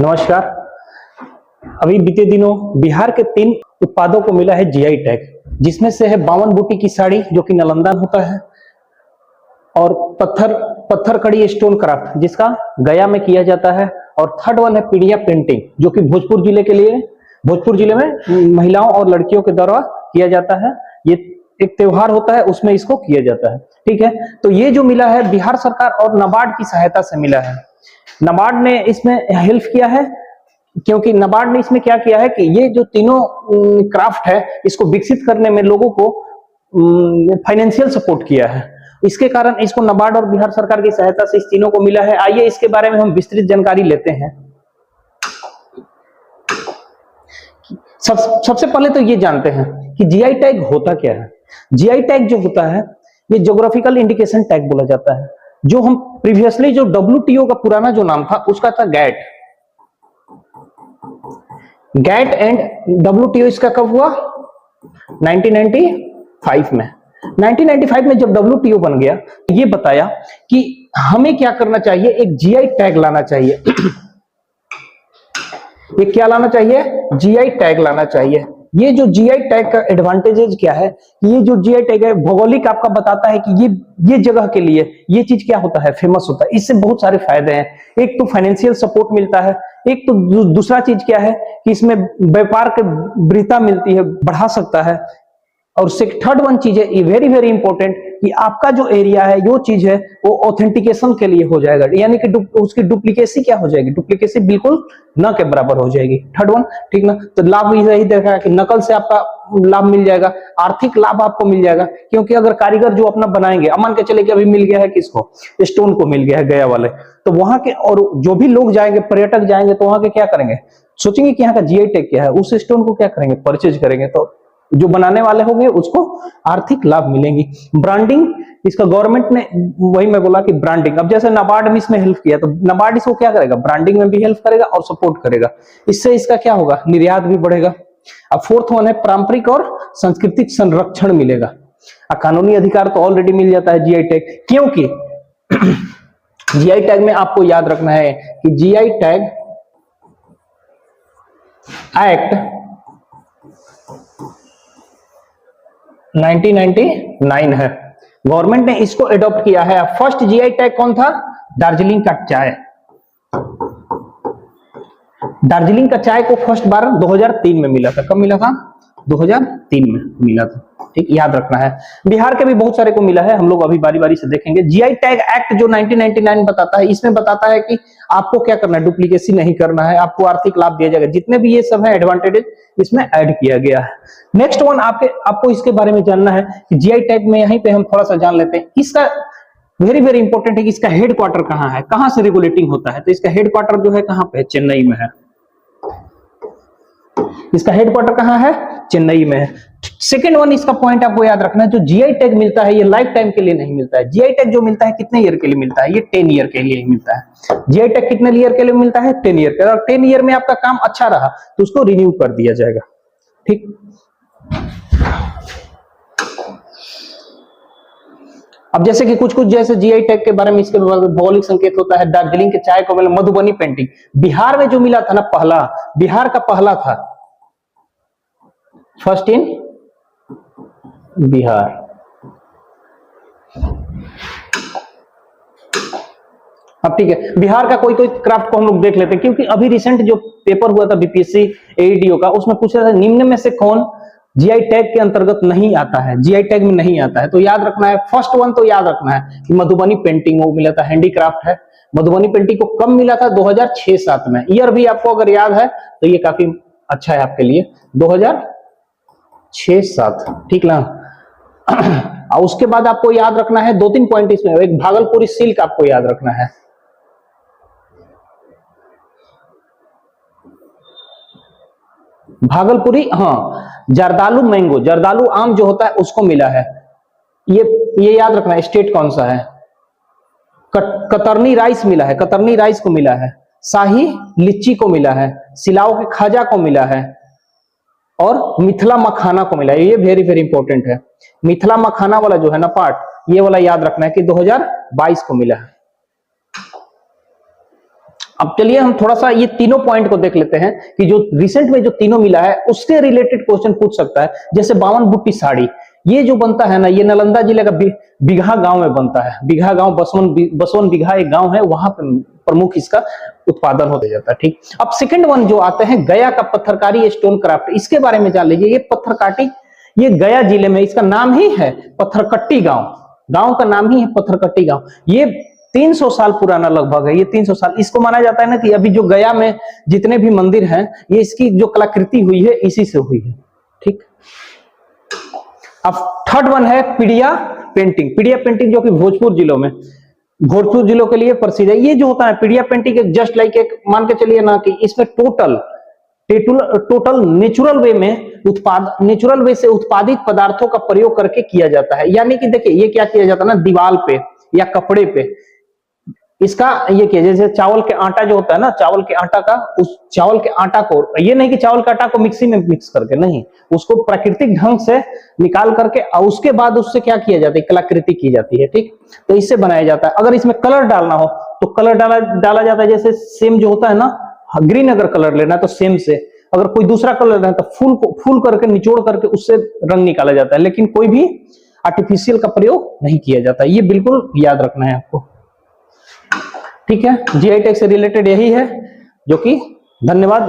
नमस्कार। अभी बीते दिनों बिहार के 3 उत्पादों को मिला है जीआई टैग, जिसमें से है बावन बूटी की साड़ी जो कि नालंदा में होता है, और पत्थर कड़ी स्टोन क्राफ्ट जिसका गया में किया जाता है, और थर्ड वन है पीड़िया पेंटिंग जो कि भोजपुर जिले में महिलाओं और लड़कियों के द्वारा किया जाता है। ये एक त्योहार होता है, उसमें इसको किया जाता है। ठीक है, तो ये जो मिला है बिहार सरकार और नाबार्ड की सहायता से मिला है। नाबार्ड ने इसमें हेल्प किया है, क्योंकि नाबार्ड ने इसमें क्या किया है कि ये जो तीनों क्राफ्ट है इसको विकसित करने में लोगों को फाइनेंशियल सपोर्ट किया है। इसके कारण इसको नाबार्ड और बिहार सरकार की सहायता से इस तीनों को मिला है। आइए इसके बारे में हम विस्तृत जानकारी लेते हैं। सबसे पहले तो ये जानते हैं कि जीआई टैग होता क्या है। जीआई टैग जो होता है ये ज्योग्राफिकल इंडिकेशन टैग बोला जाता है। जो हम प्रीवियसली जो डब्ल्यूटीओ का पुराना जो नाम था उसका था गैट एंड डब्ल्यूटीओ इसका कब हुआ? 1995 में। 1995 में जब डब्ल्यूटीओ बन गया तो ये बताया कि हमें क्या करना चाहिए, एक जीआई टैग लाना चाहिए। ये क्या लाना चाहिए? जीआई टैग लाना चाहिए। ये जो जीआई टैग का एडवांटेजेस क्या है, ये जो जीआई टैग है भौगोलिक आपका बताता है कि ये जगह के लिए ये चीज क्या होता है, फेमस होता है। इससे बहुत सारे फायदे हैं। एक तो फाइनेंशियल सपोर्ट मिलता है, एक तो दूसरा चीज क्या है कि इसमें व्यापार की वृद्धि मिलती है, बढ़ा सकता है। और थर्ड वन चीज है वेरी वेरी इंपॉर्टेंट कि आपका जो एरिया है जो चीज है वो ऑथेंटिकेशन के लिए हो जाएगा, यानी कि उसकी डुप्लीकेसी क्या हो जाएगी, डुप्लीकेसी बिल्कुल न के बराबर हो जाएगी। थर्ड वन, ठीक ना। तो लाभ यही देखा कि नकल से आपका लाभ मिल जाएगा, आर्थिक लाभ आपको मिल जाएगा, क्योंकि अगर कारीगर जो अपना बनाएंगे, मान के चले कि अभी मिल गया है किसको, स्टोन को मिल गया है गया वाले, तो वहां के और जो भी लोग जाएंगे, पर्यटक जाएंगे तो वहां के क्या करेंगे, सोचेंगे कि यहाँ का जीआई टैग क्या है, उस स्टोन को क्या करेंगे, परचेज करेंगे। तो जो बनाने वाले होंगे उसको आर्थिक लाभ मिलेंगी। ब्रांडिंग इसका गवर्नमेंट ने, वही मैं बोला कि ब्रांडिंग, अब जैसे नाबार्ड ने इसमें हेल्प किया तो नाबार्ड इसको क्या करेगा, ब्रांडिंग में भी हेल्प करेगा और सपोर्ट करेगा। इससे इसका क्या होगा, निर्यात भी बढ़ेगा। अब फोर्थ वन है पारंपरिक और सांस्कृतिक संरक्षण मिलेगा। कानूनी अधिकार तो ऑलरेडी मिल जाता है जीआई टैग, क्योंकि जीआई टैग में आपको याद रखना है कि जीआई टैग एक्ट 1999 है, गवर्नमेंट ने इसको एडॉप्ट किया है। फर्स्ट जीआई टैग कौन था? दार्जिलिंग का चाय। दार्जिलिंग का चाय को फर्स्ट बार 2003 में मिला था। कब मिला था? 2003 में मिला था। ठीक, याद रखना है। बिहार के भी बहुत सारे को मिला है, हम लोग अभी बारी बारी से देखेंगे। जीआई टैग एक्ट जो 1999 बताता है, इसमें बताता है कि आपको क्या करना है, डुप्लीकेसी नहीं करना है, आपको आर्थिक लाभ दिया जाएगा। जितने भी ये सब है एडवांटेजेस इसमें ऐड किया गया है। नेक्स्ट वन आपको इसके बारे में जानना है कि जीआई टैग में यहीं पे हम थोड़ा सा जान लेते हैं। इसका वेरी वेरी इंपॉर्टेंट है कि इसका हेड क्वार्टर कहाँ है, कहां से रेगुलेटिंग होता है। तो इसका हेड क्वार्टर जो है कहां पे, चेन्नई में है। इसका हेडक्वार्टर कहां है? चेन्नई में है। सेकेंड वन इसका पॉइंट आपको याद रखना है, जो जीआई टैग मिलता है ये लाइफ टाइम के लिए नहीं मिलता है। जीआई टैग जो मिलता है कितने ईयर के लिए मिलता है? ये 10 ईयर के लिए ही मिलता है। जीआई टैग कितने ईयर के लिए मिलता है? 10 ईयर के। और 10 ईयर में आपका काम अच्छा रहा तो उसको रिन्यू कर दिया जाएगा। ठीक, अब जैसे कि कुछ जैसे जीआई टैग के बारे में इसके भौगोलिक संकेत होता है। दार्जिलिंग के चाय को मिला, मधुबनी पेंटिंग बिहार में जो मिला था ना, पहला, बिहार का पहला था, फर्स्ट इन बिहार। अब ठीक है, बिहार का कोई क्राफ्ट को हम लोग देख लेते हैं, क्योंकि अभी रिसेंट जो पेपर हुआ था बीपीएससी एईडीओ का, उसमें पूछा था निम्न में से कौन जीआई टैग के अंतर्गत नहीं आता है, जीआई टैग में नहीं आता है। तो याद रखना है, फर्स्ट वन तो याद रखना है कि मधुबनी पेंटिंग वो मिला था, हैंडीक्राफ्ट है। मधुबनी पेंटिंग को कब मिला था? 2006-07 में। ईयर भी आपको अगर याद है तो ये काफी अच्छा है आपके लिए, 2006-07, ठीक ना। और उसके बाद आपको याद रखना है 2-3 पॉइंट इसमें। एक भागलपुरी सिल्क आपको याद रखना है, भागलपुरी, हाँ। जर्दालू मैंगो, जर्दालू आम जो होता है उसको मिला है, ये याद रखना है। स्टेट कौन सा है? कतरनी राइस मिला है, कतरनी राइस को मिला है। शाही लीची को मिला है, सिलाओ के खाजा को मिला है, और मिथिला मखाना को मिला है। ये वेरी वेरी इंपॉर्टेंट है। मिथिला मखाना वाला जो है ना पार्ट, ये वाला याद रखना है कि 2022 को मिला है। अब चलिए हम थोड़ा सा ये तीनों पॉइंट को देख लेते हैं कि जो रिसेंट में जो तीनों मिला है उससे रिलेटेड क्वेश्चन पूछ सकता है। जैसे 52 बूटी साड़ी, ये जो बनता है ना, ये नालंदा जिले का बिगहा गांव में बनता है। बिगहा गांव, बसवन बिगहा एक गांव है, वहां पे प्रमुख इसका उत्पादन होता जाता है। ठीक, अब सेकंड वन जो आते हैं गया का पत्थरकारी स्टोन क्राफ्ट, इसके बारे में जान लीजिए। ये पत्थरकाटी, ये गया जिले में, इसका नाम ही है पत्थरकट्टी गांव, गांव का नाम ही है पत्थरकट्टी गांव। ये 300 साल पुराना लगभग है, ये 300 साल। इसको माना जाता है ना कि अभी जो गया में जितने भी मंदिर हैं, ये इसकी जो कलाकृति हुई है इसी से हुई है। ठीक, अब थर्ड वन है पीडिया पेंटिंग। पीडिया पेंटिंग जो कि भोजपुर जिलों के लिए प्रसिद्ध है। ये जो होता है पीडिया पेंटिंग, एक जस्ट लाइक एक मान के चलिए ना कि इसमें टोटल नेचुरल वे से उत्पादित पदार्थों का प्रयोग करके किया जाता है। यानी कि देखिए ये क्या किया जाता है ना, दीवार पे या कपड़े पे इसका ये किया, जैसे चावल के आटा जो होता है ना, चावल के आटा का, उस चावल के आटा को, ये नहीं कि चावल के आटा को मिक्सी में मिक्स करके, नहीं, उसको प्राकृतिक ढंग से निकाल करके और उसके बाद उससे क्या किया जाता है, कलाकृति की जाती है। ठीक, तो इससे बनाया जाता है। अगर इसमें कलर डालना हो तो कलर डाला जाता है। जैसे सेम जो होता है ना, ग्रीन अगर कलर लेना है तो सेम से, अगर कोई दूसरा कलर लेना है तो फूल करके निचोड़ करके उससे रंग निकाला जाता है, लेकिन कोई भी आर्टिफिशियल का प्रयोग नहीं किया जाता। ये बिल्कुल याद रखना है आपको। ठीक है, जीआई टैग से रिलेटेड यही है जो कि, धन्यवाद।